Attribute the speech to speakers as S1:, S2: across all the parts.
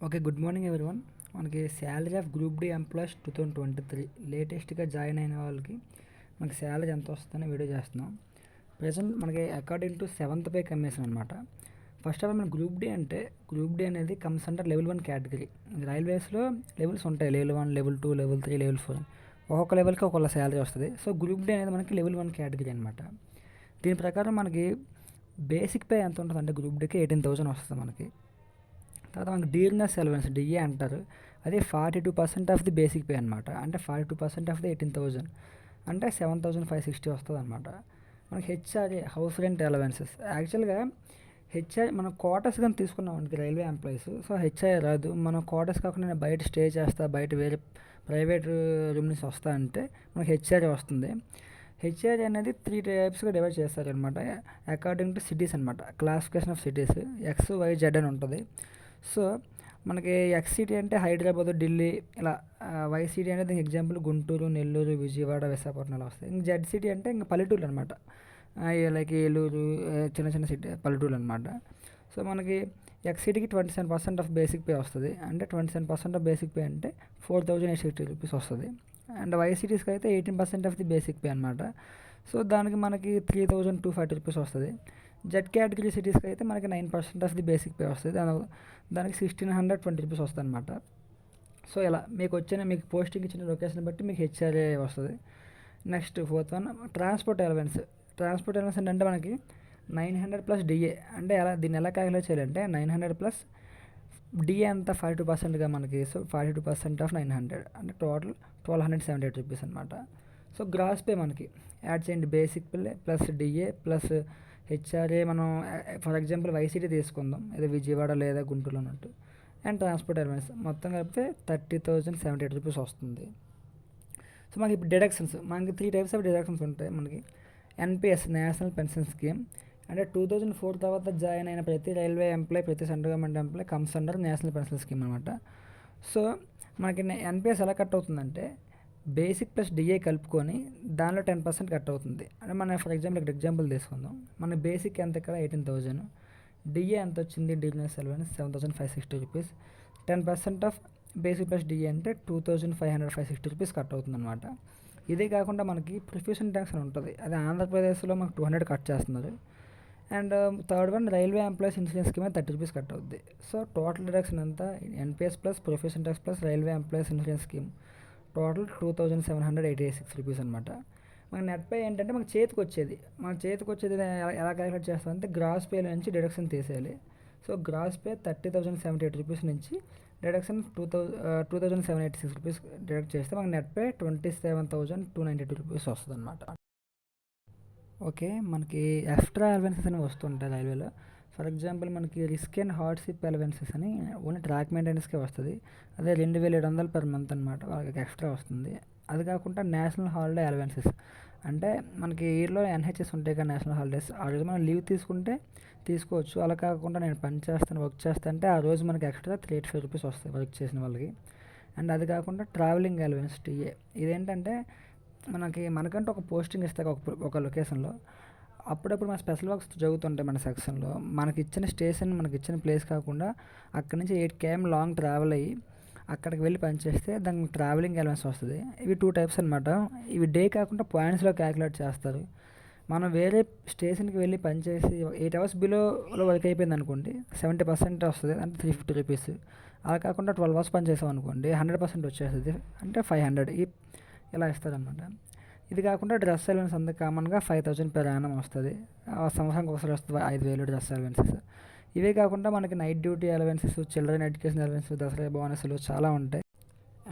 S1: Okay, good morning everyone. మనకి salary of group D employees 2023 లేటెస్ట్గా join అయిన వాళ్ళకి మనకి శాలరీ ఎంత వస్తుందని వీడియో చేస్తున్నాం. ప్రజెంట్ మనకి according to 7th pay commission అనమాట. ఫస్ట్ ఆఫ్ ఆల్ మన గ్రూప్ డి అనేది కమ్స్ అండర్ లెవెల్ 1 కేటగిరీ. రైల్వేస్లో లెవెల్స్ ఉంటాయి, లెవెల్ 1, లెవెల్ 2, లెవెల్ 3, లెవెల్ 4. ఒక్కొక్క లెవెల్కి ఒక్కొక్క శాలరీ వస్తుంది. సో గ్రూప్ డి అనేది మనకి లెవెల్ 1 కేటగిరీ అనమాట. దీని ప్రకారం మనకి బేసిక్ పే ఎంత ఉంటుంది అంటే గ్రూప్ డికి 18,000 వస్తుంది మనకి. తర్వాత మనకి డీర్నెస్ అలవెన్స్ డిఏ అంటారు, అది 42% ఆఫ్ ది బేసిక్ పే అనమాట. అంటే 42% ఆఫ్ ది 18,000 అంటే 7,560 వస్తుంది అనమాట. మనకి హెచ్ఆర్ఏ హౌస్ రెంట్ అలవెన్సెస్, యాక్చువల్గా హెచ్ఆర్ మనం క్వార్టర్స్ కానీ తీసుకున్నాం మనకి రైల్వే ఎంప్లాయీస్. సో హెచ్ఆర్ఏ రాదు, మనం క్వార్టర్స్ కాకుండా నేను బయట స్టే చేస్తా, బయట వేరే ప్రైవేట్ రూమ్ నుంచి వస్తా అంటే మనకి హెచ్ఆర్ఏ వస్తుంది. హెచ్ఆర్ఏ అనేది 3 టైప్స్గా డివైడ్ చేస్తారనమాట అకార్డింగ్ టు సిటీస్ అనమాట. Classification of cities X, Y, Z అని ఉంటుంది. సో మనకి ఎక్స్ సిటీ అంటే హైదరాబాద్, ఢిల్లీ ఇలా. వై సిటీ అనేది ఎగ్జాంపుల్ గుంటూరు, నెల్లూరు, విజయవాడ, విశాఖపట్నం వస్తాయి. ఇంక జెడ్ సిటీ అంటే ఇంకా పల్లెటూరు అనమాట, లైక్ ఏలూరు, చిన్న చిన్న సిటీ పల్లెటూరు అనమాట. సో మనకి ఎక్స్ సిటీకి 27% ఆఫ్ బేసిక్ పే వస్తుంది. అంటే 27% ఆఫ్ బేసిక్ పే అంటే 4,860 రూపీస్ వస్తుంది. అండ్ వై సిటీస్కి అయితే 18% ఆఫ్ ది బేసిక్ పే అనమాట. సో దానికి మనకి 3,240 రూపీస్ వస్తుంది. జెడ్ కేటగిరీ సిటీస్కి అయితే మనకి 9% ఆఫ్ ది బేసిక్ పే వస్తుంది. దానికి 1,620 రూపీస్ వస్తుంది అనమాట. సో ఇలా మీకు పోస్టింగ్ ఇచ్చిన లొకేషన్ బట్టి మీకు హెచ్ఆర్ఏ వస్తుంది. Next 4th one transport allowance. Transport allowance అంటే మనకి 900 ప్లస్ డిఏ. అంటే దీన్ని ఎలా క్యాలిక్యులేట్ చేయాలంటే 900 ప్లస్ డిఏ అంతా 42%గా మనకి. సో 42% ఆఫ్ 900 అంటే టోటల్ 1,278 రూపీస్ అనమాట. సో గ్రాస్ పే మనకి యాడ్ చేయండి, basic pay plus DA plus HRA. మనం ఫర్ ఎగ్జాంపుల్ వైసీటీ తీసుకుందాం, ఏదో విజయవాడ లేదా గుంటూరులో ఉన్నట్టు, అండ్ ట్రాన్స్పోర్ట్ అలవెన్స్ మొత్తం కలిపితే 30,078 రూపీస్ వస్తుంది. సో మనకి ఇప్పుడు డిడక్షన్స్, మనకి 3 టైప్స్ ఆఫ్ డిడక్షన్స్ ఉంటాయి మనకి. ఎన్పిఎస్ నేషనల్ పెన్షన్ స్కీమ్ అంటే 2004 తర్వాత జాయిన్ అయిన ప్రతి రైల్వే ఎంప్లాయ్, ప్రతి central government employee comes under national pension scheme అనమాట. సో మనకి ఎన్పిఎస్ ఎలా కట్ అవుతుందంటే బేసిక్ ప్లస్ డిఏ కలుపుకొని దానిలో 10% కట్ అవుతుంది. అంటే మన ఫర్ ఎగ్జాంపుల్ ఇక్కడ ఎగ్జాంపుల్ తీసుకుందాం. మన బేసిక్ ఎంత ఇక్కడ 18,000, డిఏ ఎంత వచ్చింది, dearness allowance 7,560 rupees. 10% of basic plus DA అంటే 2,560 రూపీస్ కట్ అవుతుంది అనమాట. ఇదే కాకుండా మనకి ప్రొఫెషన్ ట్యాక్స్ అని ఉంటుంది, అది ఆంధ్రప్రదేశ్లో మనకు 200 కట్ చేస్తున్నారు. And third one railway employees insurance scheme 30 rupees cut అవుద్ది. సో టోటల్ డిడక్షన్ అంతా NPS plus profession tax plus railway employees insurance scheme total 2,786 rupees అనమాట. మన నెట్ పే ఏంటంటే మనకు చేతికి వచ్చేది ఎలా క్యాలిక్యులేట్ చేస్తామంటే గ్రాస్ పేలో నుంచి డిడక్షన్ తీసేయాలి. సో గ్రాస్ పే 30,078 రూపీస్ నుంచి డిడక్షన్ 2,786 రూపీస్ డిడక్ట్ చేస్తే మనకు నెట్ పే 27,292 రూపీస్ వస్తుంది అనమాట. ఓకే, మనకి ఎక్స్ట్రా అలవెన్సెస్ అనేవి వస్తుంటాయి రైల్వేలో. ఫర్ ఎగ్జాంపుల్ మనకి రిస్క్ అండ్ హార్డ్షిప్ అలవెన్సెస్ అని ఓన్లీ ట్రాక్ మెయింటెనెన్స్కే వస్తుంది. అదే 2,700 పర్ మంత్ అనమాట, వాళ్ళకి ఎక్స్ట్రా వస్తుంది. అది కాకుండా నేషనల్ హాలిడే అలవెన్సెస్ అంటే మనకి ఇయర్లో ఎన్హెచ్ఎస్ ఉంటాయి కదా నేషనల్ హాలిడేస్, ఆ రోజు మనం లీవ్ తీసుకుంటే తీసుకోవచ్చు. అలా కాకుండా నేను పని చేస్తాను, వర్క్ చేస్తాను అంటే ఆ రోజు మనకి ఎక్స్ట్రా 385 రూపీస్ వస్తాయి వర్క్ చేసిన వాళ్ళకి. అండ్ అది కాకుండా ట్రావెలింగ్ అలవెన్స్ టీఏ, ఇదేంటంటే మనకంటే ఒక పోస్టింగ్ ఇస్తారు ఒక లొకేషన్లో. అప్పుడప్పుడు మన స్పెషల్ వర్క్స్ జరుగుతుంటాయి మన సెక్షన్లో. మనకి ఇచ్చిన స్టేషన్, మనకి ఇచ్చిన ప్లేస్ కాకుండా అక్కడి నుంచి 8 km లాంగ్ ట్రావెల్ అయ్యి అక్కడికి వెళ్ళి పనిచేస్తే దానికి ట్రావెలింగ్ అలవెన్స్ వస్తుంది. ఇవి 2 టైప్స్ అనమాట. ఇవి డే కాకుండా పాయింట్స్లో క్యాలిక్యులేట్ చేస్తారు. మనం వేరే స్టేషన్కి వెళ్ళి పనిచేసి 8 hours బిలోలో వర్క్ అయిపోయింది అనుకోండి, 70% వస్తుంది, అంటే 350 రూపీస్. అలా కాకుండా 12 hours పని చేసాం అనుకోండి 100% వచ్చేస్తుంది, అంటే 500 ఇలా ఇస్తారనమాట. ఇది కాకుండా డ్రెస్ అలవెన్స్ అందరికి కామన్గా 5,000 per annum వస్తుంది. సంవత్సరానికి ఒకసారి వస్తుంది 5,000 డ్రెస్ అలవెన్సెస్. ఇవే కాకుండా మనకి night duty allowances, children education allowance, Dasara బోనస్లు చాలా ఉంటాయి.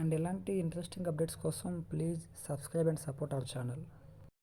S1: అండ్ ఇలాంటి ఇంట్రెస్టింగ్ అప్డేట్స్ కోసం please subscribe and support our channel.